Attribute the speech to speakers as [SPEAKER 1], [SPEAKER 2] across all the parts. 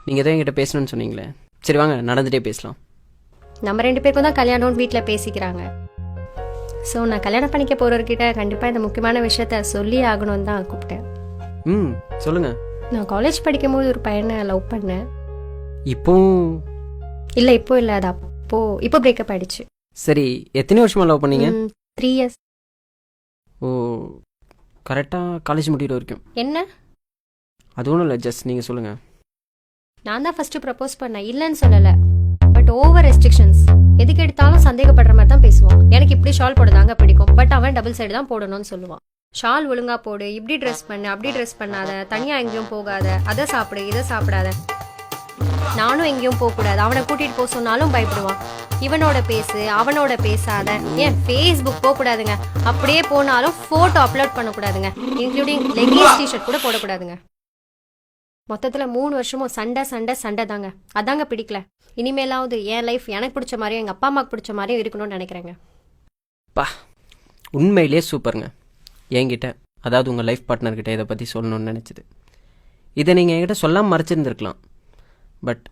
[SPEAKER 1] நீங்கள் தான் என்கிட்ட பேசணும்னு சொன்னீங்களே. சரி வாங்க நடந்துகிட்டே பேசலாம்.
[SPEAKER 2] நம்ம 2 பேருக்கும் தான் கல்யாணம்னு வீட்டில் பேசிக்கிறாங்க. ஸோ நான் கல்யாணம் பண்ணிக்க போகிறவர்கிட்ட கண்டிப்பாக இந்த முக்கியமான விஷயத்த சொல்லி ஆகணும்னு தான் கூப்பிட்டேன்.
[SPEAKER 1] சொல்லுங்கள்.
[SPEAKER 2] நான் காலேஜ் படிக்கும்போது ஒரு பையனை லவ் பண்ணேன்.
[SPEAKER 1] இப்போ
[SPEAKER 2] இல்லை இப்போ இல்லை, அது இப்போ பிரேக்கப் ஆயிடுச்சு.
[SPEAKER 1] சரி, எத்தனை வருஷமா லவ் பண்ணீங்க?
[SPEAKER 2] 3 years.
[SPEAKER 1] ஓ, கரெக்டாக காலேஜ் முடிகிற வரைக்கும்.
[SPEAKER 2] என்ன?
[SPEAKER 1] அது ஒன்றும் இல்லை, ஜஸ்ட் நீங்கள் சொல்லுங்கள்.
[SPEAKER 2] நான் தான் ஃபர்ஸ்ட் ப்ரப்போஸ் பண்ணேன், இல்லைன்னு சொல்லலை. But over restrictions. எதுக்கு எடுத்தாலும் சந்தேகப்படுற மாதிரி தான் பேசுவான். எனக்கு இப்படி ஷால் போடுதாங்க பிடிக்கும், பட் அவன் டபுள் சைடு தான் போடணும்னு சொல்லுவான். ஷால் ஒழுங்கா போடு, இப்படி ட்ரெஸ் பண்ணு, அப்படி ட்ரெஸ் பண்ணாத, தனியா எங்கேயும் போகாத, அதை சாப்பிடு, இதை சாப்பிடாத. நானும் எங்கேயும் போகக்கூடாது, அவனை கூட்டிட்டு போக சொன்னாலும் பயப்படுவான். இவனோட பேசு, அவனோட பேசாத, ஏன் ஃபேஸ்புக் போகக்கூடாதுங்க, அப்படியே போனாலும் ஃபோட்டோ அப்லோட் பண்ணக்கூடாதுங்க, இன்க்ளூடிங் லெகின்ஸ் டிஷர்ட் கூட போடக்கூடாதுங்க. மொத்தத்தில் 3 வருஷமும் சண்டை சண்டை சண்டை தாங்க. அதாங்க பிடிக்கல. இனிமேலாவது என் லைஃப் எனக்கு பிடிச்ச மாதிரியும் எங்கள் அப்பா அம்மாவுக்கு பிடிச்ச மாதிரியும் இருக்கணும்னு நினைக்கிறேங்க.
[SPEAKER 1] பா, உண்மையிலே சூப்பருங்க. என்கிட்ட, அதாவது உங்கள் லைஃப் பார்ட்னர்கிட்ட இதை பற்றி சொல்லணும்னு நினச்சிது. இதை நீங்கள் என்கிட்ட சொல்லாமல் மறைச்சிருந்துருக்கலாம். பட்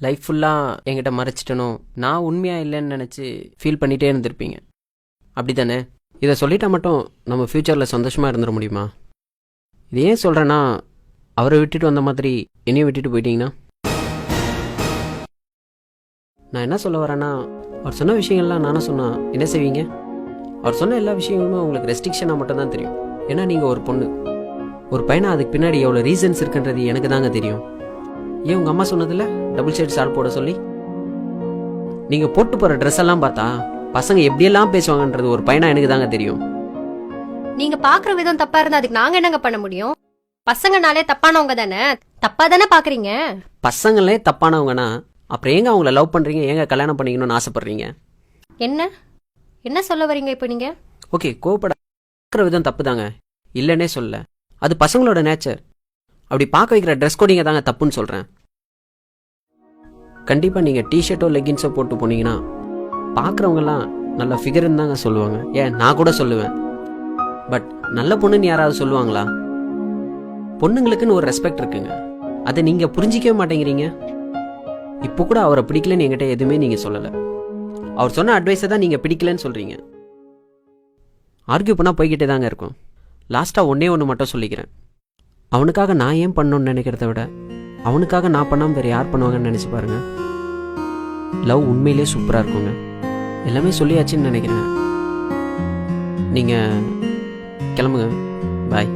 [SPEAKER 1] லைஃப் ஃபுல்லாக என்கிட்ட மறைச்சிட்டனோ, நான் உண்மையாக இல்லைன்னு நினச்சி ஃபீல் பண்ணிகிட்டே இருந்திருப்பீங்க. அப்படி தானே? இதை சொல்லிட்டா மட்டும் நம்ம ஃப்யூச்சரில் சந்தோஷமாக இருந்துட முடியுமா? இது ஏன் சொல்கிறேன்னா, அவரை விட்டுட்டு வந்த மாதிரி என்னையும் விட்டுட்டு போயிட்டீங்கன்னா, நான் என்ன சொல்ல வரேன்னா, அவர் சொன்ன விஷயங்கள்லாம் நானும் சொன்னால் என்ன செய்வீங்க? அவர் சொன்ன எல்லா விஷயங்களுமே உங்களுக்கு ரெஸ்ட்ரிக்ஷனாக மட்டும் தான் தெரியும். ஏன்னா நீங்கள் ஒரு பொண்ணு. ஒரு பையனை அதுக்கு பின்னாடி எவ்வளோ ரீசன்ஸ் இருக்குன்றது எனக்கு தாங்க தெரியும். ஏன் உங்கள் அம்மா சொன்னதில்ல டபுள் ஷேட் ஷால் போட சொல்லி? நீங்கள் போட்டு போகிற ட்ரெஸ் எல்லாம் பார்த்தா பசங்க எப்படியெல்லாம் பேசுவாங்கன்றது ஒரு பையனா எனக்கு தாங்க தெரியும்.
[SPEAKER 2] நீங்க பாக்குற விதம் தப்பா இருந்தா அதுக்கு நாங்க என்னங்க பண்ண முடியும்? பசங்கனாலே தப்பானவங்க தானே, தப்பா தானே பாக்குறீங்க.
[SPEAKER 1] பசங்களே தப்பானவங்கன்னா அப்புறம் ஏங்க அவங்கள லவ் பண்ணுறீங்க, ஏங்க கல்யாணம் பண்ணிக்கணும்னு ஆசைப்படுறீங்க?
[SPEAKER 2] என்ன என்ன சொல்ல வரீங்க இப்போ நீங்க?
[SPEAKER 1] ஓகே, கோவப்பட விதம் தப்பு தாங்க, இல்லைன்னே சொல்ல. அது பசங்களோட நேச்சர். அப்படி பார்க்க வைக்கிற ட்ரெஸ் கோடிங்க தாங்க தப்புன்னு சொல்கிறேன். கண்டிப்பாக நீங்கள் டிஷர்ட்டோ லெகின்ஸோ போட்டு போனீங்கன்னா பார்க்குறவங்கலாம் நல்ல ஃபிகர்னு தாங்க சொல்லுவாங்க. ஏன், நான் கூட சொல்லுவேன். பட் நல்ல பொண்ணுன்னு யாராவது சொல்லுவாங்களா? பொண்ணுங்களுக்குன்னு ஒரு ரெஸ்பெக்ட் இருக்குங்க, அதை நீங்கள் புரிஞ்சிக்கவே மாட்டேங்கிறீங்க. இப்போ கூட அவரை பிடிக்கலன்னு என்கிட்ட எதுவுமே நீங்கள் சொல்லலை. அவர் சொன்ன அட்வைஸை தான் நீங்கள் பிடிக்கலன்னு சொல்கிறீங்க. ஆர்கியூ பண்ணால் போய்கிட்டே தாங்க இருக்கும். லாஸ்ட்டாக ஒன்று மட்டும் சொல்லிக்கிறேன். அவனுக்காக நான் ஏன் பண்ணணும்னு நினைக்கிறத விட அவனுக்காக நான் பண்ணாமல் வேறு யார் பண்ணுவாங்கன்னு நினச்சி பாருங்கள். லவ் உண்மையிலே சூப்பராக இருக்குங்க. எல்லாமே சொல்லியாச்சுன்னு நினைக்கிறேன். நீங்கள் கிளம்புங்க. பாய்.